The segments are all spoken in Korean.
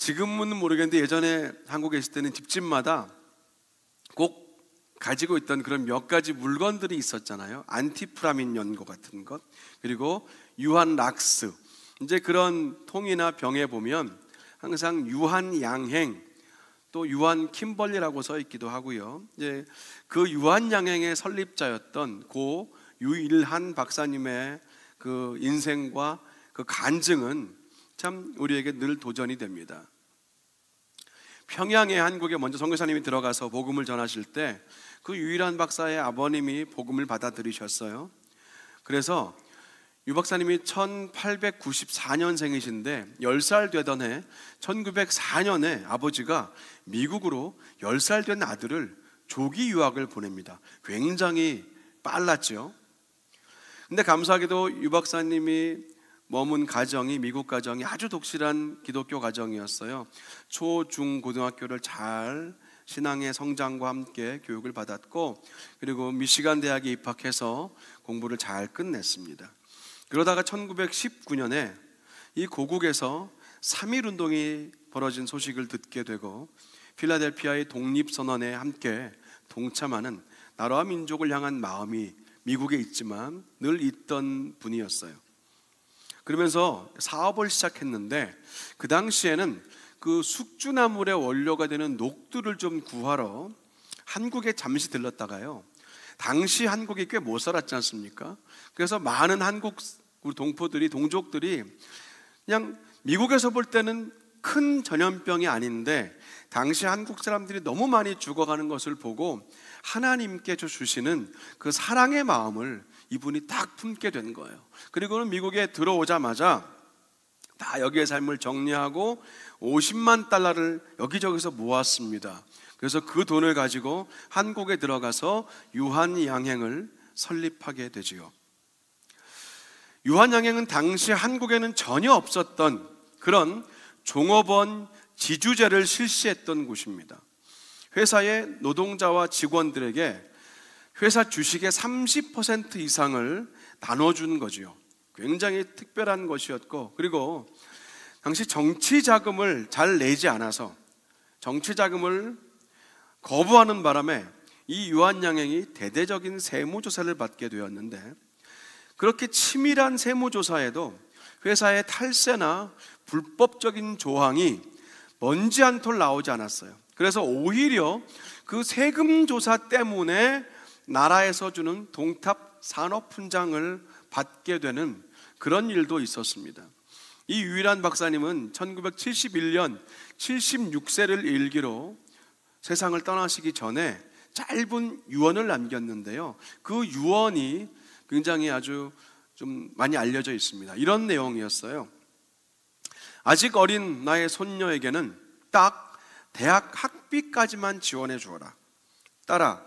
지금은 모르겠는데 예전에 한국에 있을 때는 집집마다 꼭 가지고 있던 그런 몇 가지 물건들이 있었잖아요. 안티프라민 연고 같은 것, 그리고 유한 락스. 이제 그런 통이나 병에 보면 항상 유한 양행, 또 유한 킴벌리라고 써 있기도 하고요. 이제 그 유한 양행의 설립자였던 고 유일한 박사님의 그 인생과 그 간증은 참 우리에게 늘 도전이 됩니다. 평양에 한국에 먼저 선교사님이 들어가서 복음을 전하실 때 그 유일한 박사의 아버님이 복음을 받아들이셨어요. 그래서 유 박사님이 1894년생이신데 10살 되던 해 1904년에 아버지가 미국으로 10살 된 아들을 조기 유학을 보냅니다. 굉장히 빨랐죠. 근데 감사하게도 유 박사님이 머문 가정이 미국 가정이 아주 독실한 기독교 가정이었어요. 초, 중, 고등학교를 잘 신앙의 성장과 함께 교육을 받았고, 그리고 미시간 대학에 입학해서 공부를 잘 끝냈습니다. 그러다가 1919년에 이 고국에서 3.1운동이 벌어진 소식을 듣게 되고 필라델피아의 독립선언에 함께 동참하는 나라와 민족을 향한 마음이 미국에 있지만 늘 있던 분이었어요. 그러면서 사업을 시작했는데 그 당시에는 그 숙주나물의 원료가 되는 녹두를 좀 구하러 한국에 잠시 들렀다가요, 당시 한국이 꽤 못 살았지 않습니까? 그래서 많은 한국 우리 동족들이 그냥 미국에서 볼 때는 큰 전염병이 아닌데 당시 한국 사람들이 너무 많이 죽어가는 것을 보고 하나님께 주시는 그 사랑의 마음을 이분이 딱 품게 된 거예요. 그리고는 미국에 들어오자마자 다 여기의 삶을 정리하고 50만 달러를 여기저기서 모았습니다. 그래서 그 돈을 가지고 한국에 들어가서 유한양행을 설립하게 되지요. 유한양행은 당시 한국에는 전혀 없었던 그런 종업원 지주제를 실시했던 곳입니다. 회사의 노동자와 직원들에게 회사 주식의 30% 이상을 나눠준 거지요. 굉장히 특별한 것이었고, 그리고 당시 정치 자금을 잘 내지 않아서 정치 자금을 거부하는 바람에 이 유한양행이 대대적인 세무조사를 받게 되었는데, 그렇게 치밀한 세무조사에도 회사의 탈세나 불법적인 조항이 먼지 한 톨 나오지 않았어요. 그래서 오히려 그 세금 조사 때문에 나라에서 주는 동탑 산업훈장을 받게 되는 그런 일도 있었습니다. 이 유일한 박사님은 1971년 76세를 일기로 세상을 떠나시기 전에 짧은 유언을 남겼는데요, 그 유언이 굉장히 아주 좀 많이 알려져 있습니다. 이런 내용이었어요. 아직 어린 나의 손녀에게는 딱 대학 학비까지만 지원해 주어라. 딸아,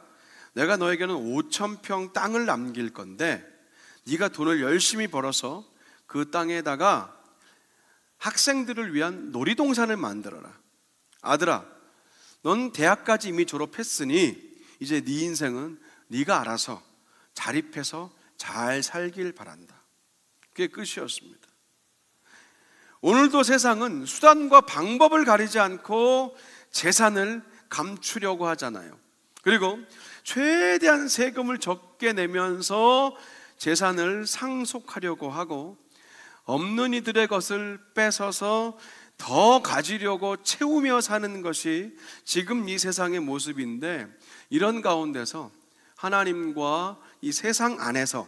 내가 너에게는 5,000평 땅을 남길 건데 네가 돈을 열심히 벌어서 그 땅에다가 학생들을 위한 놀이동산을 만들어라. 아들아, 넌 대학까지 이미 졸업했으니 이제 네 인생은 네가 알아서 자립해서 잘 살길 바란다. 그게 끝이었습니다. 오늘도 세상은 수단과 방법을 가리지 않고 재산을 감추려고 하잖아요. 그리고 최대한 세금을 적게 내면서 재산을 상속하려고 하고, 없는 이들의 것을 뺏어서 더 가지려고 채우며 사는 것이 지금 이 세상의 모습인데, 이런 가운데서 하나님과 이 세상 안에서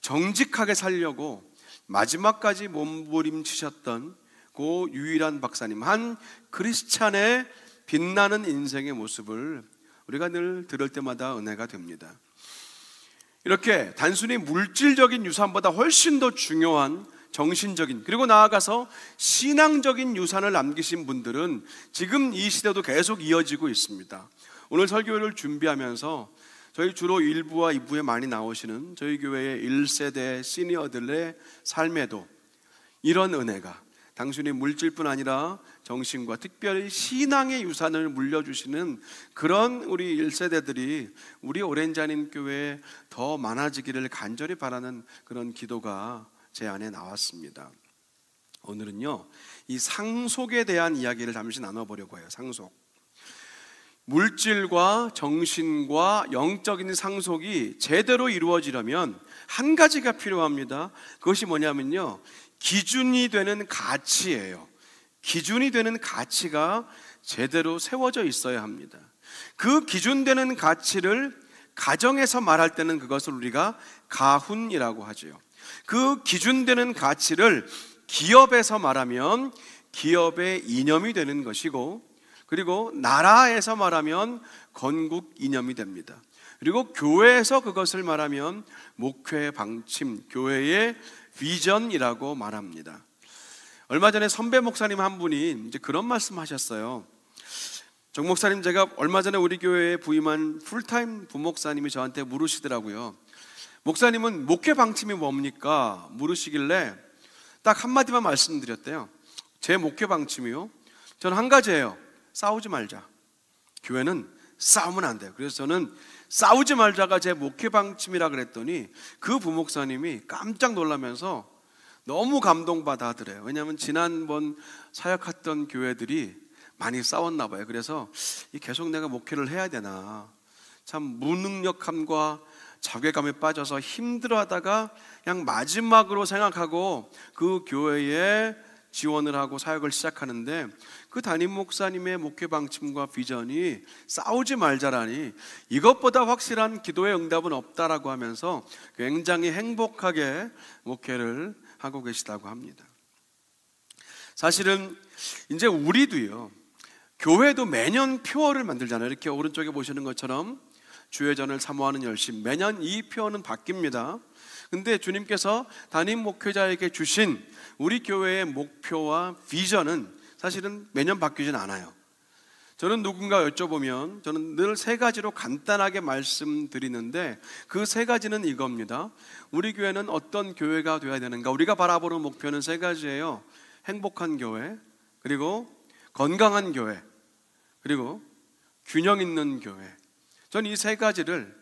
정직하게 살려고 마지막까지 몸부림치셨던 그 유일한 박사님, 한 크리스찬의 빛나는 인생의 모습을 우리가 늘 들을 때마다 은혜가 됩니다. 이렇게 단순히 물질적인 유산보다 훨씬 더 중요한 정신적인, 그리고 나아가서 신앙적인 유산을 남기신 분들은 지금 이 시대도 계속 이어지고 있습니다. 오늘 설교를 준비하면서 저희 주로 1부와 2부에 많이 나오시는 저희 교회의 1세대 시니어들의 삶에도 이런 은혜가 단순히 물질뿐 아니라 정신과 특별히 신앙의 유산을 물려주시는 그런 우리 1세대들이 우리 오렌지 한인 교회에 더 많아지기를 간절히 바라는 그런 기도가 제 안에 나왔습니다. 오늘은요, 이 상속에 대한 이야기를 잠시 나눠보려고 해요. 상속. 물질과 정신과 영적인 상속이 제대로 이루어지려면 한 가지가 필요합니다. 그것이 뭐냐면요, 기준이 되는 가치예요. 기준이 되는 가치가 제대로 세워져 있어야 합니다. 그 기준되는 가치를 가정에서 말할 때는 그것을 우리가 가훈이라고 하죠. 그 기준되는 가치를 기업에서 말하면 기업의 이념이 되는 것이고, 그리고 나라에서 말하면 건국 이념이 됩니다. 그리고 교회에서 그것을 말하면 목회 방침, 교회의 비전이라고 말합니다. 얼마 전에 선배 목사님 한 분이 이제 그런 말씀하셨어요. 정 목사님, 제가 얼마 전에 우리 교회에 부임한 풀타임 부목사님이 저한테 물으시더라고요. 목사님은 목회 방침이 뭡니까? 물으시길래 딱 한마디만 말씀드렸대요. 제 목회 방침이요? 저는 한 가지예요. 싸우지 말자. 교회는 싸우면 안 돼요. 그래서 저는 싸우지 말자가 제 목회 방침이라 그랬더니 그 부목사님이 깜짝 놀라면서 너무 감동받아 하더래요. 왜냐하면 지난번 사역했던 교회들이 많이 싸웠나 봐요. 그래서 계속 내가 목회를 해야 되나, 참 무능력함과 자괴감에 빠져서 힘들어하다가 그냥 마지막으로 생각하고 그 교회에 지원을 하고 사역을 시작하는데, 그 담임 목사님의 목회 방침과 비전이 싸우지 말자라니 이것보다 확실한 기도의 응답은 없다라고 하면서 굉장히 행복하게 목회를 하고 계시다고 합니다. 사실은 이제 우리도요, 교회도 매년 표어를 만들잖아요. 이렇게 오른쪽에 보시는 것처럼 주회전을 사모하는 열심, 매년 이 표어는 바뀝니다. 근데 주님께서 담임 목회자에게 주신 우리 교회의 목표와 비전은 사실은 매년 바뀌진 않아요. 저는 누군가 여쭤보면 저는 늘 세 가지로 간단하게 말씀드리는데, 그 세 가지는 이겁니다. 우리 교회는 어떤 교회가 되어야 되는가? 우리가 바라보는 목표는 세 가지예요. 행복한 교회, 그리고 건강한 교회, 그리고 균형 있는 교회. 저는 이 세 가지를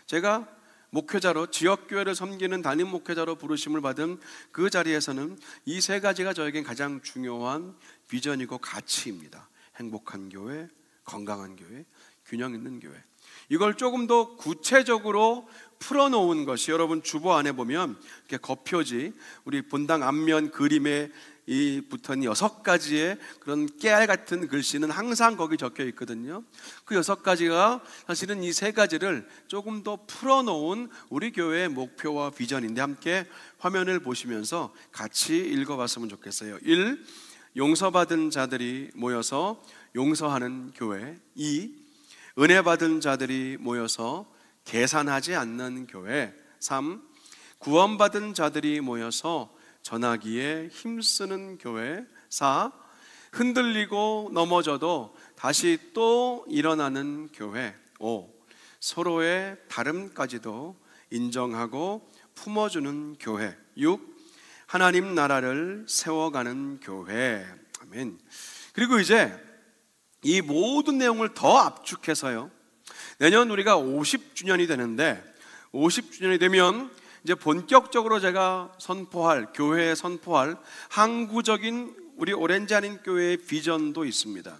제가 목회자로, 지역교회를 섬기는 담임 목회자로 부르심을 받은 그 자리에서는 이 세 가지가 저에겐 가장 중요한 비전이고 가치입니다. 행복한 교회, 건강한 교회, 균형 있는 교회. 이걸 조금 더 구체적으로 풀어놓은 것이 여러분 주보 안에 보면 이렇게 겉표지, 우리 본당 앞면 그림에 이 붙은 6가지의 그런 깨알 같은 글씨는 항상 거기 적혀 있거든요. 그 6가지가 사실은 이 3가지를 조금 더 풀어놓은 우리 교회의 목표와 비전인데, 함께 화면을 보시면서 같이 읽어봤으면 좋겠어요. 1. 용서받은 자들이 모여서 용서하는 교회. 2. 은혜 받은 자들이 모여서 계산하지 않는 교회. 3. 구원받은 자들이 모여서 전하기에 힘쓰는 교회. 4. 흔들리고 넘어져도 다시 또 일어나는 교회. 5. 서로의 다름까지도 인정하고 품어주는 교회. 6. 하나님 나라를 세워가는 교회. 아멘. 그리고 이제 이 모든 내용을 더 압축해서요, 내년 우리가 50주년이 되는데, 50주년이 되면 이제 본격적으로 제가 선포할, 교회에 선포할 항구적인 우리 오렌지 아닌 교회의 비전도 있습니다.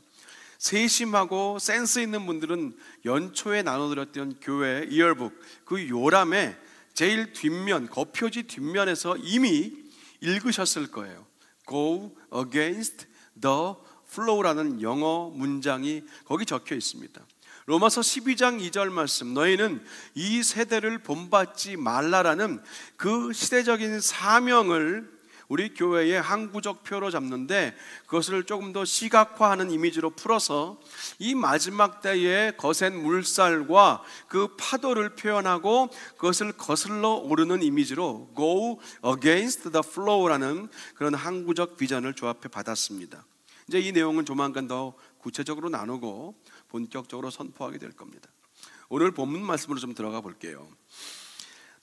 세심하고 센스 있는 분들은 연초에 나눠드렸던 교회 이어북, 그 요람의 제일 뒷면, 겉표지 뒷면에서 이미 읽으셨을 거예요. Go against the flow라는 영어 문장이 거기 적혀 있습니다. 로마서 12장 2절 말씀, 너희는 이 세대를 본받지 말라라는 그 시대적인 사명을 우리 교회의 항구적 표로 잡는데, 그것을 조금 더 시각화하는 이미지로 풀어서 이 마지막 때의 거센 물살과 그 파도를 표현하고 그것을 거슬러 오르는 이미지로 Go against the flow라는 그런 항구적 비전을 조합해 받았습니다. 이제 이 내용은 조만간 더 구체적으로 나누고 본격적으로 선포하게 될 겁니다. 오늘 본문 말씀으로 좀 들어가 볼게요.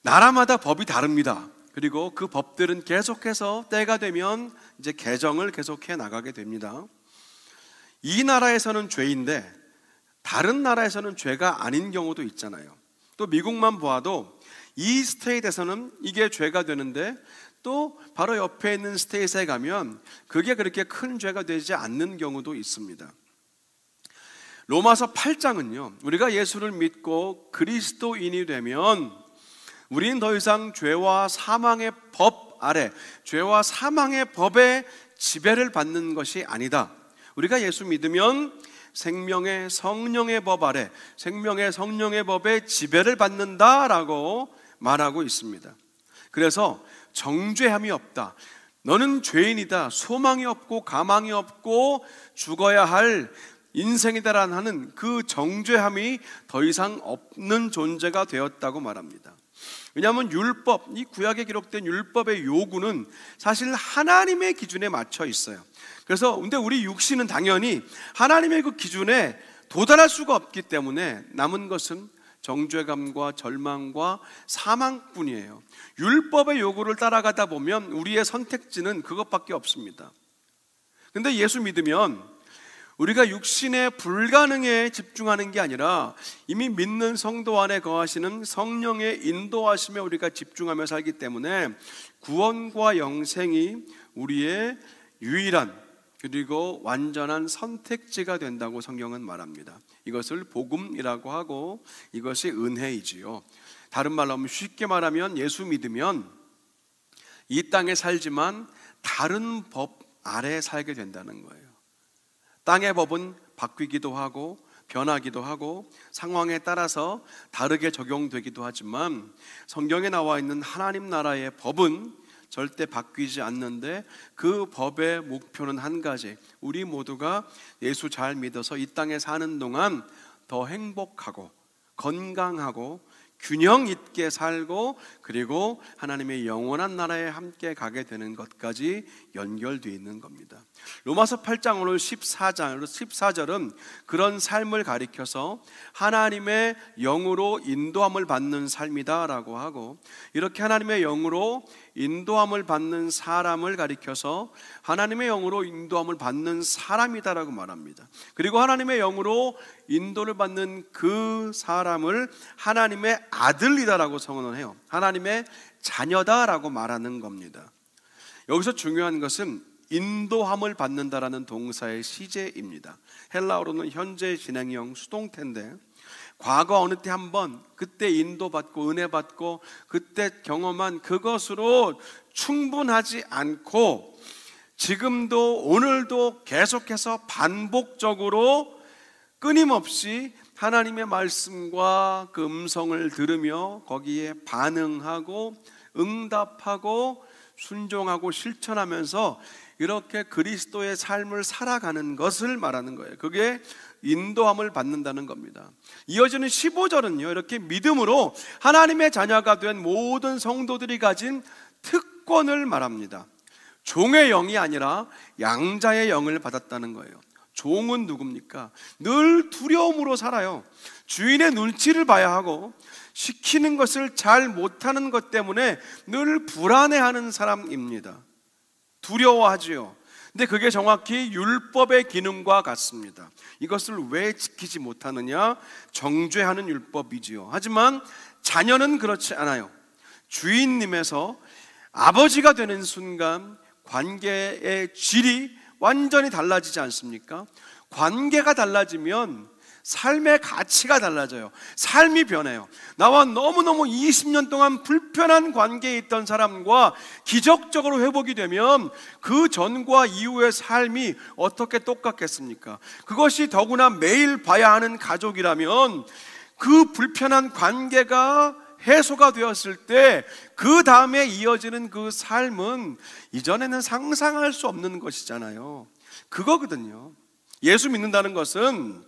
나라마다 법이 다릅니다. 그리고 그 법들은 계속해서 때가 되면 이제 개정을 계속해 나가게 됩니다. 이 나라에서는 죄인데 다른 나라에서는 죄가 아닌 경우도 있잖아요. 또 미국만 보아도 이 스테이트에서는 이게 죄가 되는데 또 바로 옆에 있는 스테이트에 가면 그게 그렇게 큰 죄가 되지 않는 경우도 있습니다. 로마서 8장은요, 우리가 예수를 믿고 그리스도인이 되면 우리는 더 이상 죄와 사망의 법 아래, 죄와 사망의 법의 지배를 받는 것이 아니다. 우리가 예수 믿으면 생명의 성령의 법 아래, 생명의 성령의 법의 지배를 받는다라고 말하고 있습니다. 그래서 정죄함이 없다, 너는 죄인이다, 소망이 없고 가망이 없고 죽어야 할 인생이다라는 하는 그 정죄함이 더 이상 없는 존재가 되었다고 말합니다. 왜냐하면 율법, 이 구약에 기록된 율법의 요구는 사실 하나님의 기준에 맞춰 있어요. 그래서 근데 우리 육신은 당연히 하나님의 그 기준에 도달할 수가 없기 때문에 남은 것은 정죄감과 절망과 사망뿐이에요. 율법의 요구를 따라가다 보면 우리의 선택지는 그것밖에 없습니다. 근데 예수 믿으면 우리가 육신의 불가능에 집중하는 게 아니라 이미 믿는 성도 안에 거하시는 성령의 인도하심에 우리가 집중하며 살기 때문에 구원과 영생이 우리의 유일한 그리고 완전한 선택지가 된다고 성경은 말합니다. 이것을 복음이라고 하고 이것이 은혜이지요. 다른 말로 하면, 쉽게 말하면 예수 믿으면 이 땅에 살지만 다른 법 아래에 살게 된다는 거예요. 땅의 법은 바뀌기도 하고 변하기도 하고 상황에 따라서 다르게 적용되기도 하지만 성경에 나와 있는 하나님 나라의 법은 절대 바뀌지 않는데 그 법의 목표는 한 가지, 우리 모두가 예수 잘 믿어서 이 땅에 사는 동안 더 행복하고 건강하고 균형 있게 살고 그리고 하나님의 영원한 나라에 함께 가게 되는 것까지 연결되어 있는 겁니다. 로마서 8장 오늘 14절은 그런 삶을 가리켜서 하나님의 영으로 인도함을 받는 삶이다라고 하고, 이렇게 하나님의 영으로 인도함을 받는 사람을 가리켜서 하나님의 영으로 인도함을 받는 사람이다라고 말합니다. 그리고 하나님의 영으로 인도를 받는 그 사람을 하나님의 아들이다라고 선언을 해요. 하나님의 자녀다라고 말하는 겁니다. 여기서 중요한 것은 인도함을 받는다라는 동사의 시제입니다. 헬라어로는 현재 진행형 수동태인데, 과거 어느 때 한번 그때 인도받고 은혜받고 그때 경험한 그것으로 충분하지 않고 지금도 오늘도 계속해서 반복적으로 끊임없이 하나님의 말씀과 그 음성을 들으며 거기에 반응하고 응답하고 순종하고 실천하면서 이렇게 그리스도의 삶을 살아가는 것을 말하는 거예요. 그게 인도함을 받는다는 겁니다. 이어지는 15절은요, 이렇게 믿음으로 하나님의 자녀가 된 모든 성도들이 가진 특권을 말합니다. 종의 영이 아니라 양자의 영을 받았다는 거예요. 종은 누굽니까? 늘 두려움으로 살아요. 주인의 눈치를 봐야 하고 시키는 것을 잘 못하는 것 때문에 늘 불안해하는 사람입니다. 두려워하지요. 근데 그게 정확히 율법의 기능과 같습니다. 이것을 왜 지키지 못하느냐? 정죄하는 율법이지요. 하지만 자녀는 그렇지 않아요. 주인님에서 아버지가 되는 순간 관계의 질이 완전히 달라지지 않습니까? 관계가 달라지면 삶의 가치가 달라져요. 삶이 변해요. 나와 너무너무 20년 동안 불편한 관계에 있던 사람과 기적적으로 회복이 되면 그 전과 이후의 삶이 어떻게 똑같겠습니까? 그것이 더구나 매일 봐야 하는 가족이라면 그 불편한 관계가 해소가 되었을 때 그 다음에 이어지는 그 삶은 이전에는 상상할 수 없는 것이잖아요. 그거거든요. 예수 믿는다는 것은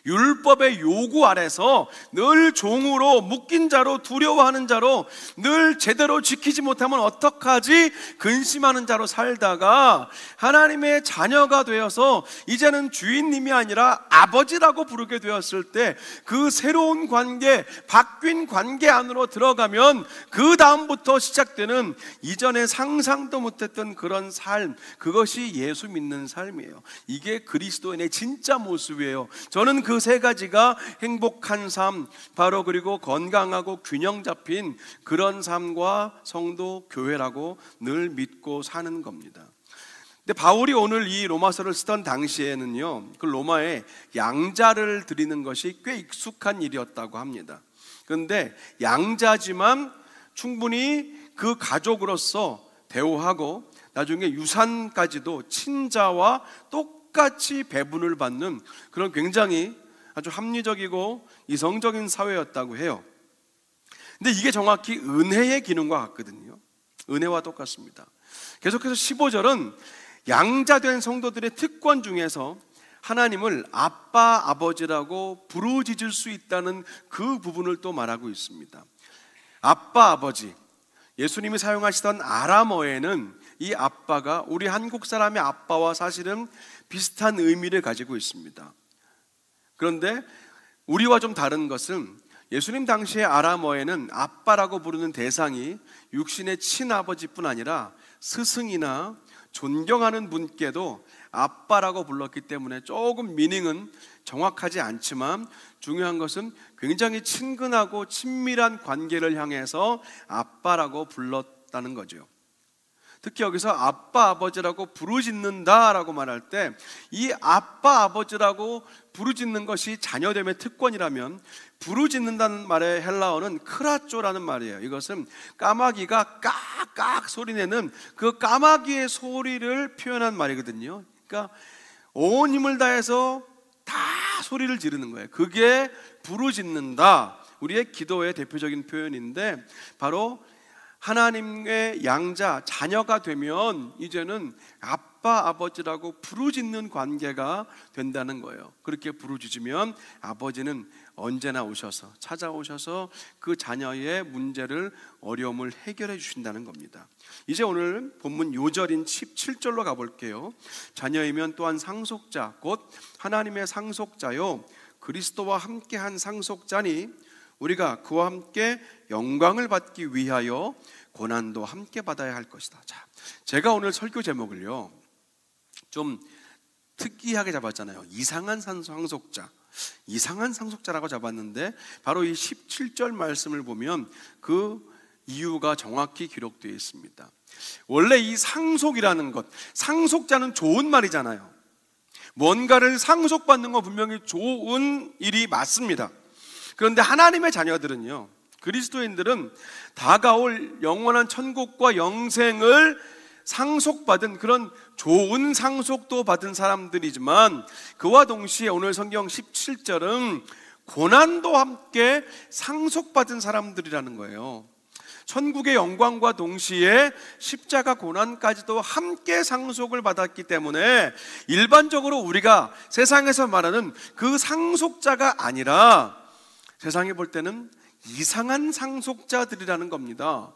율법의 요구 아래서 늘 종으로 묶인 자로 두려워하는 자로 늘 제대로 지키지 못하면 어떡하지 근심하는 자로 살다가 하나님의 자녀가 되어서 이제는 주인님이 아니라 아버지라고 부르게 되었을 때 그 새로운 관계, 바뀐 관계 안으로 들어가면 그 다음부터 시작되는 이전에 상상도 못했던 그런 삶, 그것이 예수 믿는 삶이에요. 이게 그리스도인의 진짜 모습이에요. 저는 그 세 가지가 행복한 삶, 바로 그리고 건강하고 균형 잡힌 그런 삶과 성도 교회라고 늘 믿고 사는 겁니다. 근데 바울이 오늘 이 로마서를 쓰던 당시에는요, 그 로마에 양자를 드리는 것이 꽤 익숙한 일이었다고 합니다. 그런데 양자지만 충분히 그 가족으로서 대우하고 나중에 유산까지도 친자와 똑같이 배분을 받는 그런 굉장히 아주 합리적이고 이성적인 사회였다고 해요. 근데 이게 정확히 은혜의 기능과 같거든요. 은혜와 똑같습니다. 계속해서 15절은 양자된 성도들의 특권 중에서 하나님을 아빠, 아버지라고 부르짖을 수 있다는 그 부분을 또 말하고 있습니다. 아빠, 아버지, 예수님이 사용하시던 아람어에는 이 아빠가 우리 한국 사람의 아빠와 사실은 비슷한 의미를 가지고 있습니다. 그런데 우리와 좀 다른 것은 예수님 당시의 아람어에는 아빠라고 부르는 대상이 육신의 친아버지뿐 아니라 스승이나 존경하는 분께도 아빠라고 불렀기 때문에 조금 미닝은 정확하지 않지만 중요한 것은 굉장히 친근하고 친밀한 관계를 향해서 아빠라고 불렀다는 거죠. 특히 여기서 아빠, 아버지라고 부르짖는다라고 말할 때 이 아빠, 아버지라고 부르짖는 것이 자녀됨의 특권이라면 부르짖는다는 말의 헬라어는 크라쪼라는 말이에요. 이것은 까마귀가 깍깍 소리내는 그 까마귀의 소리를 표현한 말이거든요. 그러니까 온 힘을 다해서 다 소리를 지르는 거예요. 그게 부르짖는다. 우리의 기도의 대표적인 표현인데 바로 하나님의 양자, 자녀가 되면 이제는 아빠, 아버지라고 부르짖는 관계가 된다는 거예요. 그렇게 부르짖으면 아버지는 언제나 오셔서 찾아오셔서 그 자녀의 문제를, 어려움을 해결해 주신다는 겁니다. 이제 오늘 본문 요절인 17절로 가볼게요. 자녀이면 또한 상속자, 곧 하나님의 상속자요 그리스도와 함께한 상속자니 우리가 그와 함께 영광을 받기 위하여 고난도 함께 받아야 할 것이다. 자, 제가 오늘 설교 제목을요 좀 특이하게 잡았잖아요. 이상한 상속자, 이상한 상속자라고 잡았는데 바로 이 17절 말씀을 보면 그 이유가 정확히 기록되어 있습니다. 원래 이 상속이라는 것, 상속자는 좋은 말이잖아요. 뭔가를 상속받는 건 분명히 좋은 일이 맞습니다. 그런데 하나님의 자녀들은요, 그리스도인들은 다가올 영원한 천국과 영생을 상속받은 그런 좋은 상속도 받은 사람들이지만 그와 동시에 오늘 성경 17절은 고난도 함께 상속받은 사람들이라는 거예요. 천국의 영광과 동시에 십자가 고난까지도 함께 상속을 받았기 때문에 일반적으로 우리가 세상에서 말하는 그 상속자가 아니라 세상에 볼 때는 이상한 상속자들이라는 겁니다.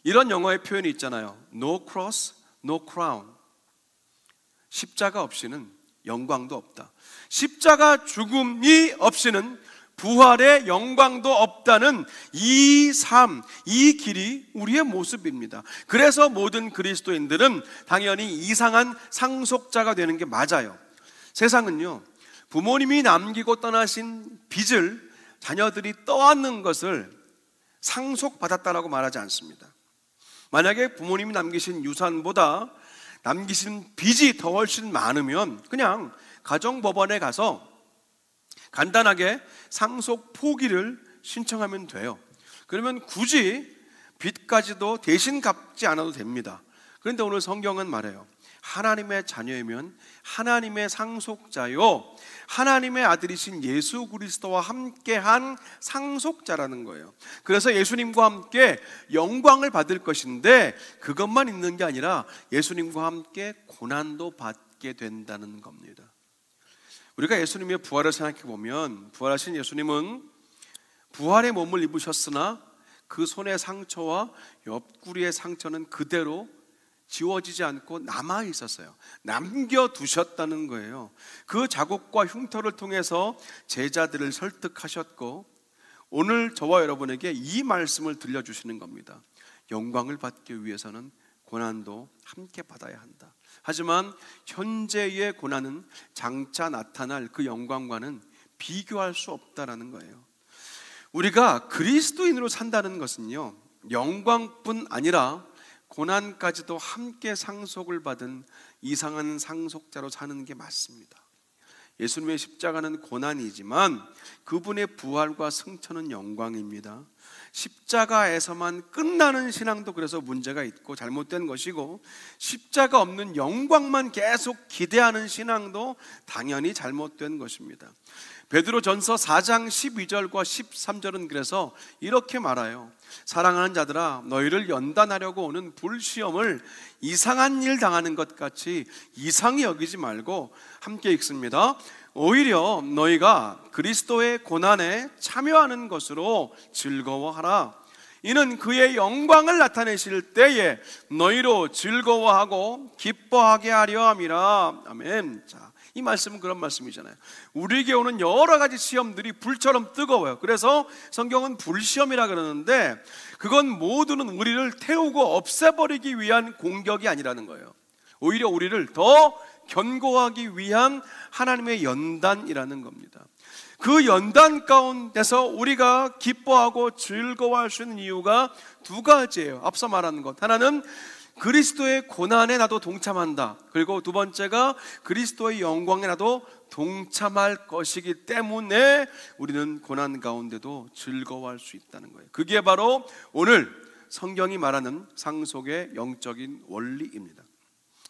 이런 영어의 표현이 있잖아요. No cross, no crown. 십자가 없이는 영광도 없다. 십자가 죽음이 없이는 부활의 영광도 없다는 이 삶, 이 길이 우리의 모습입니다. 그래서 모든 그리스도인들은 당연히 이상한 상속자가 되는 게 맞아요. 세상은요, 부모님이 남기고 떠나신 빚을 자녀들이 떠안는 것을 상속받았다라고 말하지 않습니다. 만약에 부모님이 남기신 유산보다 남기신 빚이 더 훨씬 많으면 그냥 가정법원에 가서 간단하게 상속 포기를 신청하면 돼요. 그러면 굳이 빚까지도 대신 갚지 않아도 됩니다. 그런데 오늘 성경은 말해요. 하나님의 자녀이면 하나님의 상속자요 하나님의 아들이신 예수 그리스도와 함께한 상속자라는 거예요. 그래서 예수님과 함께 영광을 받을 것인데 그것만 있는 게 아니라 예수님과 함께 고난도 받게 된다는 겁니다. 우리가 예수님의 부활을 생각해 보면 부활하신 예수님은 부활의 몸을 입으셨으나 그 손의 상처와 옆구리의 상처는 그대로 지워지지 않고 남아 있었어요. 남겨두셨다는 거예요. 그 자국과 흉터를 통해서 제자들을 설득하셨고 오늘 저와 여러분에게 이 말씀을 들려주시는 겁니다. 영광을 받기 위해서는 고난도 함께 받아야 한다. 하지만 현재의 고난은 장차 나타날 그 영광과는 비교할 수 없다라는 거예요. 우리가 그리스도인으로 산다는 것은요, 영광뿐 아니라 고난까지도 함께 상속을 받은 이상한 상속자로 사는 게 맞습니다. 예수님의 십자가는 고난이지만 그분의 부활과 승천은 영광입니다. 십자가에서만 끝나는 신앙도 그래서 문제가 있고 잘못된 것이고, 십자가 없는 영광만 계속 기대하는 신앙도 당연히 잘못된 것입니다. 베드로전서 4장 12절과 13절은 그래서 이렇게 말해요. 사랑하는 자들아, 너희를 연단하려고 오는 불시험을 이상한 일 당하는 것 같이 이상히 여기지 말고, 함께 읽습니다. 오히려 너희가 그리스도의 고난에 참여하는 것으로 즐거워하라. 이는 그의 영광을 나타내실 때에 너희로 즐거워하고 기뻐하게 하려 함이라. 아멘. 자, 이 말씀은 그런 말씀이잖아요. 우리에게 오는 여러 가지 시험들이 불처럼 뜨거워요. 그래서 성경은 불시험이라 그러는데, 그건 모두는 우리를 태우고 없애버리기 위한 공격이 아니라는 거예요. 오히려 우리를 더 견고하기 위한 하나님의 연단이라는 겁니다. 그 연단 가운데서 우리가 기뻐하고 즐거워할 수 있는 이유가 두 가지예요. 앞서 말한 것, 하나는 그리스도의 고난에 나도 동참한다. 그리고 두 번째가 그리스도의 영광에 나도 동참할 것이기 때문에 우리는 고난 가운데도 즐거워할 수 있다는 거예요. 그게 바로 오늘 성경이 말하는 상속의 영적인 원리입니다.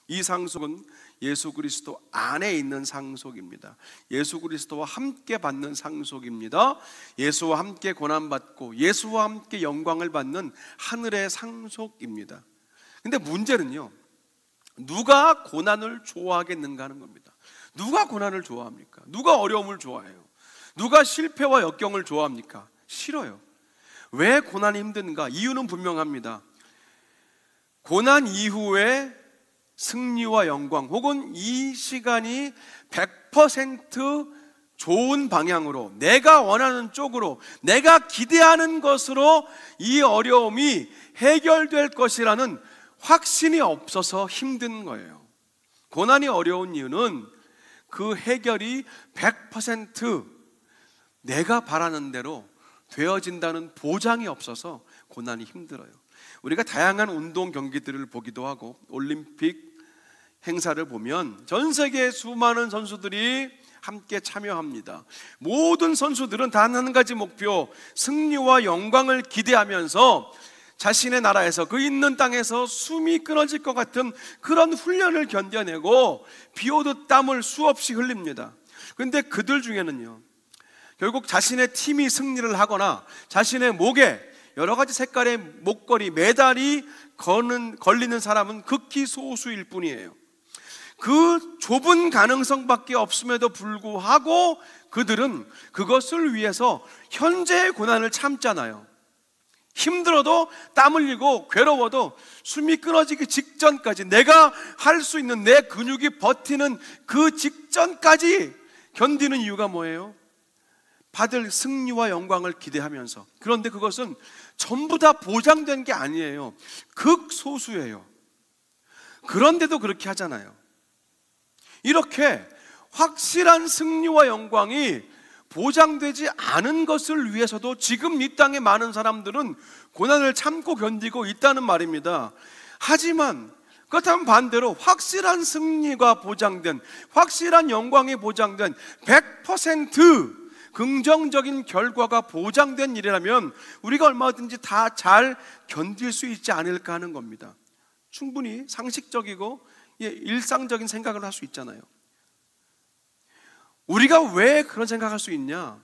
이 상속은 예수 그리스도 안에 있는 상속입니다. 예수 그리스도와 함께 받는 상속입니다. 예수와 함께 고난받고 예수와 함께 영광을 받는 하늘의 상속입니다. 근데 문제는요, 누가 고난을 좋아하겠는가 하는 겁니다. 누가 고난을 좋아합니까? 누가 어려움을 좋아해요? 누가 실패와 역경을 좋아합니까? 싫어요. 왜 고난이 힘든가? 이유는 분명합니다. 고난 이후에 승리와 영광, 혹은 이 시간이 100% 좋은 방향으로, 내가 원하는 쪽으로, 내가 기대하는 것으로 이 어려움이 해결될 것이라는 확신이 없어서 힘든 거예요. 고난이 어려운 이유는 그 해결이 100% 내가 바라는 대로 되어진다는 보장이 없어서 고난이 힘들어요. 우리가 다양한 운동 경기들을 보기도 하고 올림픽 행사를 보면 전 세계 수많은 선수들이 함께 참여합니다. 모든 선수들은 단 한 가지 목표, 승리와 영광을 기대하면서 자신의 나라에서, 그 있는 땅에서 숨이 끊어질 것 같은 그런 훈련을 견뎌내고 비 오듯 땀을 수없이 흘립니다. 그런데 그들 중에는요, 결국 자신의 팀이 승리를 하거나 자신의 목에 여러 가지 색깔의 목걸이, 메달이 걸리는 사람은 극히 소수일 뿐이에요. 그 좁은 가능성밖에 없음에도 불구하고 그들은 그것을 위해서 현재의 고난을 참잖아요. 힘들어도 땀 흘리고 괴로워도 숨이 끊어지기 직전까지, 내가 할 수 있는 내 근육이 버티는 그 직전까지 견디는 이유가 뭐예요? 받을 승리와 영광을 기대하면서. 그런데 그것은 전부 다 보장된 게 아니에요. 극소수예요. 그런데도 그렇게 하잖아요. 이렇게 확실한 승리와 영광이 보장되지 않은 것을 위해서도 지금 이 땅에 많은 사람들은 고난을 참고 견디고 있다는 말입니다. 하지만 그렇다면 반대로 확실한 승리가 보장된, 확실한 영광이 보장된, 100% 긍정적인 결과가 보장된 일이라면 우리가 얼마든지 다 잘 견딜 수 있지 않을까 하는 겁니다. 충분히 상식적이고 일상적인 생각을 할 수 있잖아요. 우리가 왜 그런 생각할 수 있냐?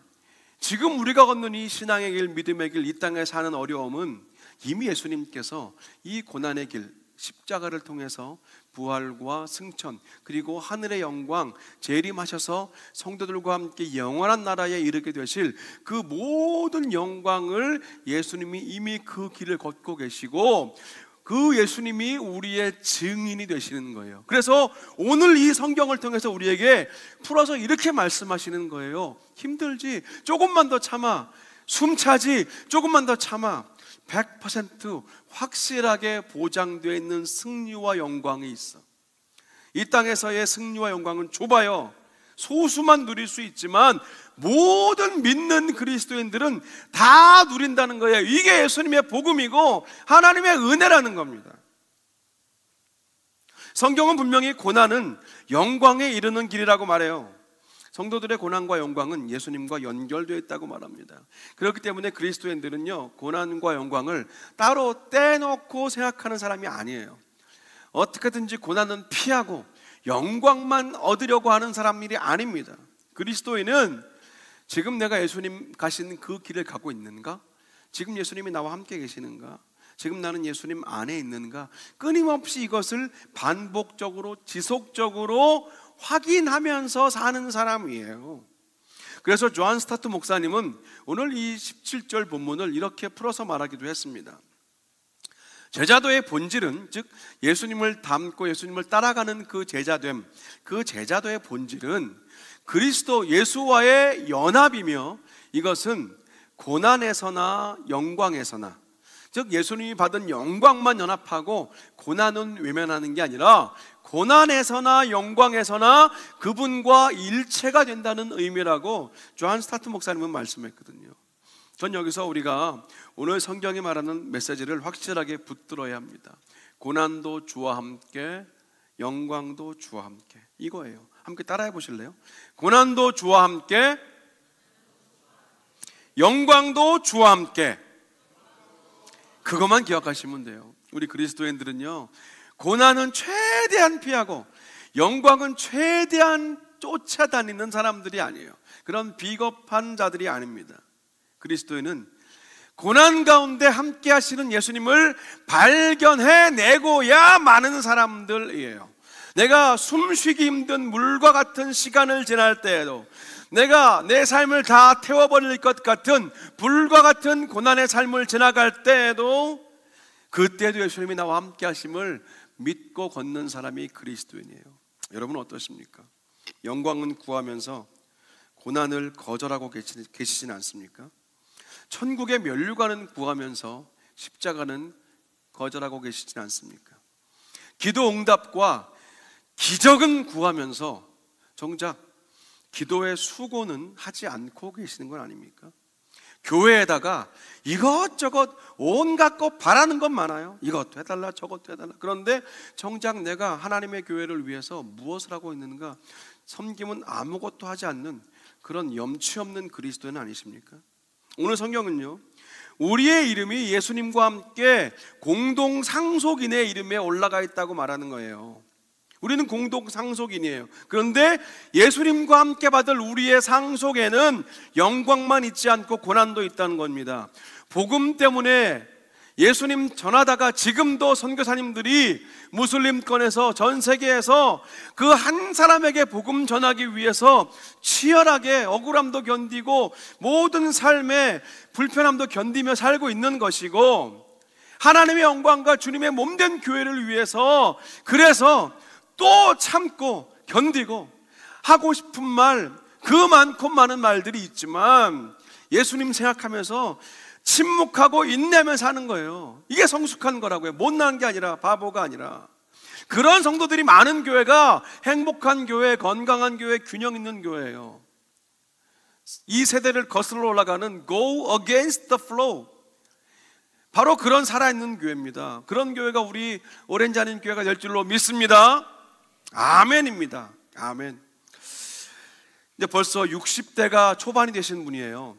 지금 우리가 걷는 이 신앙의 길, 믿음의 길, 이 땅에 사는 어려움은 이미 예수님께서 이 고난의 길, 십자가를 통해서 부활과 승천, 그리고 하늘의 영광 재림하셔서 성도들과 함께 영원한 나라에 이르게 되실 그 모든 영광을 예수님이 이미 그 길을 걷고 계시고, 그 예수님이 우리의 증인이 되시는 거예요. 그래서 오늘 이 성경을 통해서 우리에게 풀어서 이렇게 말씀하시는 거예요. 힘들지? 조금만 더 참아. 숨차지? 조금만 더 참아. 100% 확실하게 보장되어 있는 승리와 영광이 있어. 이 땅에서의 승리와 영광은 좁아요. 소수만 누릴 수 있지만 모든 믿는 그리스도인들은 다 누린다는 거예요. 이게 예수님의 복음이고 하나님의 은혜라는 겁니다. 성경은 분명히 고난은 영광에 이르는 길이라고 말해요. 성도들의 고난과 영광은 예수님과 연결되어 있다고 말합니다. 그렇기 때문에 그리스도인들은요, 고난과 영광을 따로 떼놓고 생각하는 사람이 아니에요. 어떻게든지 고난은 피하고 영광만 얻으려고 하는 사람들이 아닙니다. 그리스도인은 지금 내가 예수님 가신 그 길을 가고 있는가? 지금 예수님이 나와 함께 계시는가? 지금 나는 예수님 안에 있는가? 끊임없이 이것을 반복적으로 지속적으로 확인하면서 사는 사람이에요. 그래서 조한 스타트 목사님은 오늘 이 17절 본문을 이렇게 풀어서 말하기도 했습니다. 제자도의 본질은, 즉 예수님을 닮고 예수님을 따라가는 그 제자됨, 그 제자도의 본질은 그리스도 예수와의 연합이며, 이것은 고난에서나 영광에서나, 즉 예수님이 받은 영광만 연합하고 고난은 외면하는 게 아니라 고난에서나 영광에서나 그분과 일체가 된다는 의미라고 조한 스타트 목사님은 말씀했거든요. 전 여기서 우리가 오늘 성경이 말하는 메시지를 확실하게 붙들어야 합니다. 고난도 주와 함께, 영광도 주와 함께, 이거예요. 함께 따라해 보실래요? 고난도 주와 함께, 영광도 주와 함께. 그것만 기억하시면 돼요. 우리 그리스도인들은요, 고난은 최대한 피하고 영광은 최대한 쫓아다니는 사람들이 아니에요. 그런 비겁한 자들이 아닙니다. 그리스도인은 고난 가운데 함께 하시는 예수님을 발견해내고야 마는 사람들이에요. 내가 숨쉬기 힘든 물과 같은 시간을 지날 때에도, 내가 내 삶을 다 태워버릴 것 같은 불과 같은 고난의 삶을 지나갈 때에도, 그때도 예수님이 나와 함께 하심을 믿고 걷는 사람이 그리스도인이에요. 여러분 어떠십니까? 영광은 구하면서 고난을 거절하고 계시진 않습니까? 천국의 면류관은 구하면서 십자가는 거절하고 계시진 않습니까? 기도 응답과 기적은 구하면서 정작 기도의 수고는 하지 않고 계시는 건 아닙니까? 교회에다가 이것저것 온갖 것 바라는 것 많아요. 이것도 해달라 저것도 해달라. 그런데 정작 내가 하나님의 교회를 위해서 무엇을 하고 있는가? 섬김은 아무것도 하지 않는 그런 염치 없는 그리스도인 아니십니까? 오늘 성경은요, 우리의 이름이 예수님과 함께 공동 상속인의 이름에 올라가 있다고 말하는 거예요. 우리는 공동 상속인이에요. 그런데 예수님과 함께 받을 우리의 상속에는 영광만 있지 않고 고난도 있다는 겁니다. 복음 때문에 예수님 전하다가 지금도 선교사님들이 무슬림권에서 전 세계에서 그 한 사람에게 복음 전하기 위해서 치열하게 억울함도 견디고 모든 삶의 불편함도 견디며 살고 있는 것이고, 하나님의 영광과 주님의 몸된 교회를 위해서 그래서 또 참고 견디고 하고 싶은 말, 그 많고 많은 말들이 있지만 예수님 생각하면서 침묵하고 인내하며 사는 거예요. 이게 성숙한 거라고요. 못난 게 아니라, 바보가 아니라. 그런 성도들이 많은 교회가 행복한 교회, 건강한 교회, 균형 있는 교회예요. 이 세대를 거슬러 올라가는 Go against the flow, 바로 그런 살아있는 교회입니다. 그런 교회가 우리 오렌지 아닌 교회가 될 줄로 믿습니다. 아멘입니다. 아멘. 이제 벌써 60대가 초반이 되신 분이에요.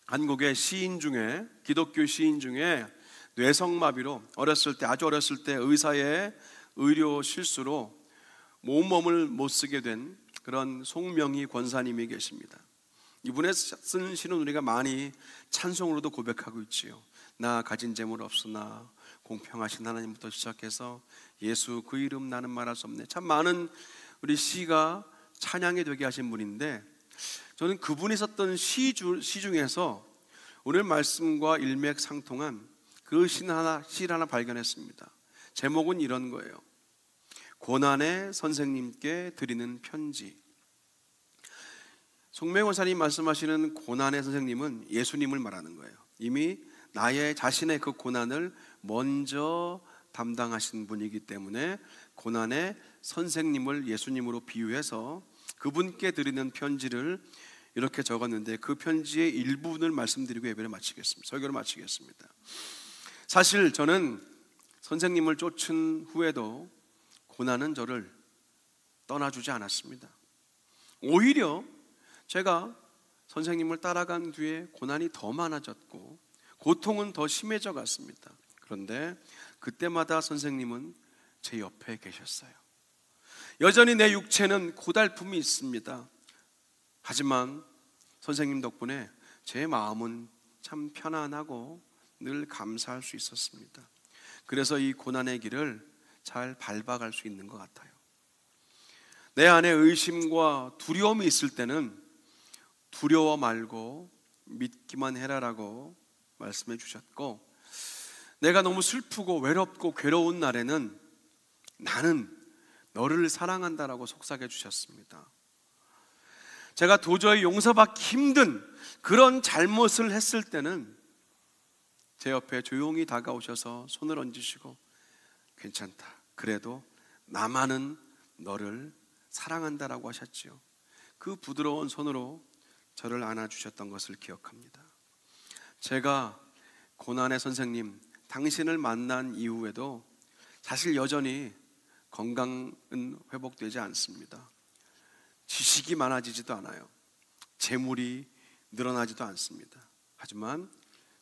한국의 시인 중에, 기독교 시인 중에 뇌성마비로 아주 어렸을 때 의사의 의료 실수로 몸을 못 쓰게 된 그런 송명희 권사님이 계십니다. 이분의 쓴 시는 우리가 많이 찬송으로도 고백하고 있지요. 나 가진 재물 없으나 공평하신 하나님부터 시작해서 예수 그 이름 나는 말할 수 없네. 참 많은 우리 시가 찬양이 되게 하신 분인데, 저는 그분이 썼던 시 중에서 오늘 말씀과 일맥상통한 그 시 하나 발견했습니다. 제목은 이런 거예요. 고난의 선생님께 드리는 편지. 송명희 원사님 말씀하시는 고난의 선생님은 예수님을 말하는 거예요. 이미 나의 자신의 그 고난을 먼저 담당하신 분이기 때문에 고난의 선생님을 예수님으로 비유해서 그분께 드리는 편지를 이렇게 적었는데 그 편지의 일부분을 말씀드리고 예배를 마치겠습니다. 설교를 마치겠습니다. 사실 저는 선생님을 쫓은 후에도 고난은 저를 떠나주지 않았습니다. 오히려 제가 선생님을 따라간 뒤에 고난이 더 많아졌고 고통은 더 심해져 갔습니다. 그런데 그때마다 선생님은 제 옆에 계셨어요. 여전히 내 육체는 고달픔이 있습니다. 하지만 선생님 덕분에 제 마음은 참 편안하고 늘 감사할 수 있었습니다. 그래서 이 고난의 길을 잘 밟아갈 수 있는 것 같아요. 내 안에 의심과 두려움이 있을 때는 두려워 말고 믿기만 해라라고 말씀해 주셨고, 내가 너무 슬프고 외롭고 괴로운 날에는 나는 너를 사랑한다라고 속삭여 주셨습니다. 제가 도저히 용서받기 힘든 그런 잘못을 했을 때는 제 옆에 조용히 다가오셔서 손을 얹으시고 괜찮다, 그래도 나만은 너를 사랑한다라고 하셨지요. 그 부드러운 손으로 저를 안아주셨던 것을 기억합니다. 제가 고난의 선생님 당신을 만난 이후에도 사실 여전히 건강은 회복되지 않습니다. 지식이 많아지지도 않아요. 재물이 늘어나지도 않습니다. 하지만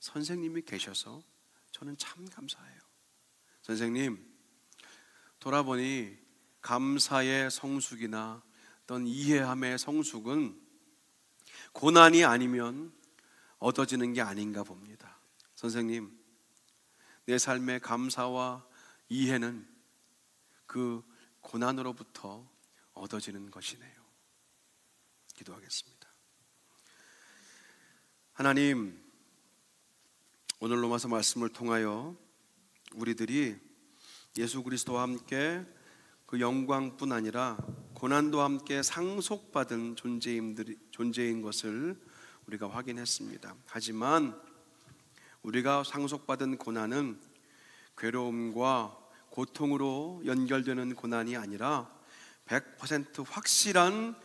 선생님이 계셔서 저는 참 감사해요. 선생님, 돌아보니 감사의 성숙이나 어떤 이해함의 성숙은 고난이 아니면 얻어지는 게 아닌가 봅니다. 선생님, 내 삶의 감사와 이해는 그 고난으로부터 얻어지는 것이네요. 기도하겠습니다. 하나님, 오늘 로마서 말씀을 통하여 우리들이 예수 그리스도와 함께 그 영광뿐 아니라 고난도 함께 상속받은 존재인 것을 우리가 확인했습니다. 하지만 우리가 상속받은 고난은 괴로움과 고통으로 연결되는 고난이 아니라 100% 확실한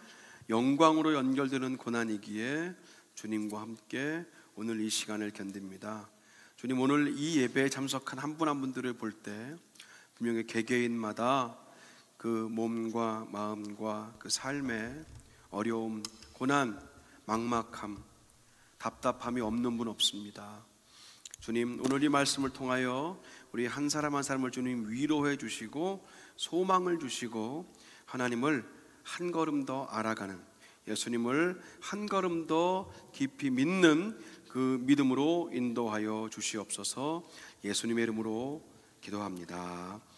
영광으로 연결되는 고난이기에 주님과 함께 오늘 이 시간을 견딥니다. 주님, 오늘 이 예배에 참석한 한 분 한 분들을 볼 때 분명히 개개인마다 그 몸과 마음과 그 삶의 어려움, 고난, 막막함, 답답함이 없는 분 없습니다. 주님, 오늘 이 말씀을 통하여 우리 한 사람 한 사람을 주님 위로해 주시고 소망을 주시고 하나님을 한 걸음 더 알아가는, 예수님을 한 걸음 더 깊이 믿는 그 믿음으로 인도하여 주시옵소서. 예수님의 이름으로 기도합니다.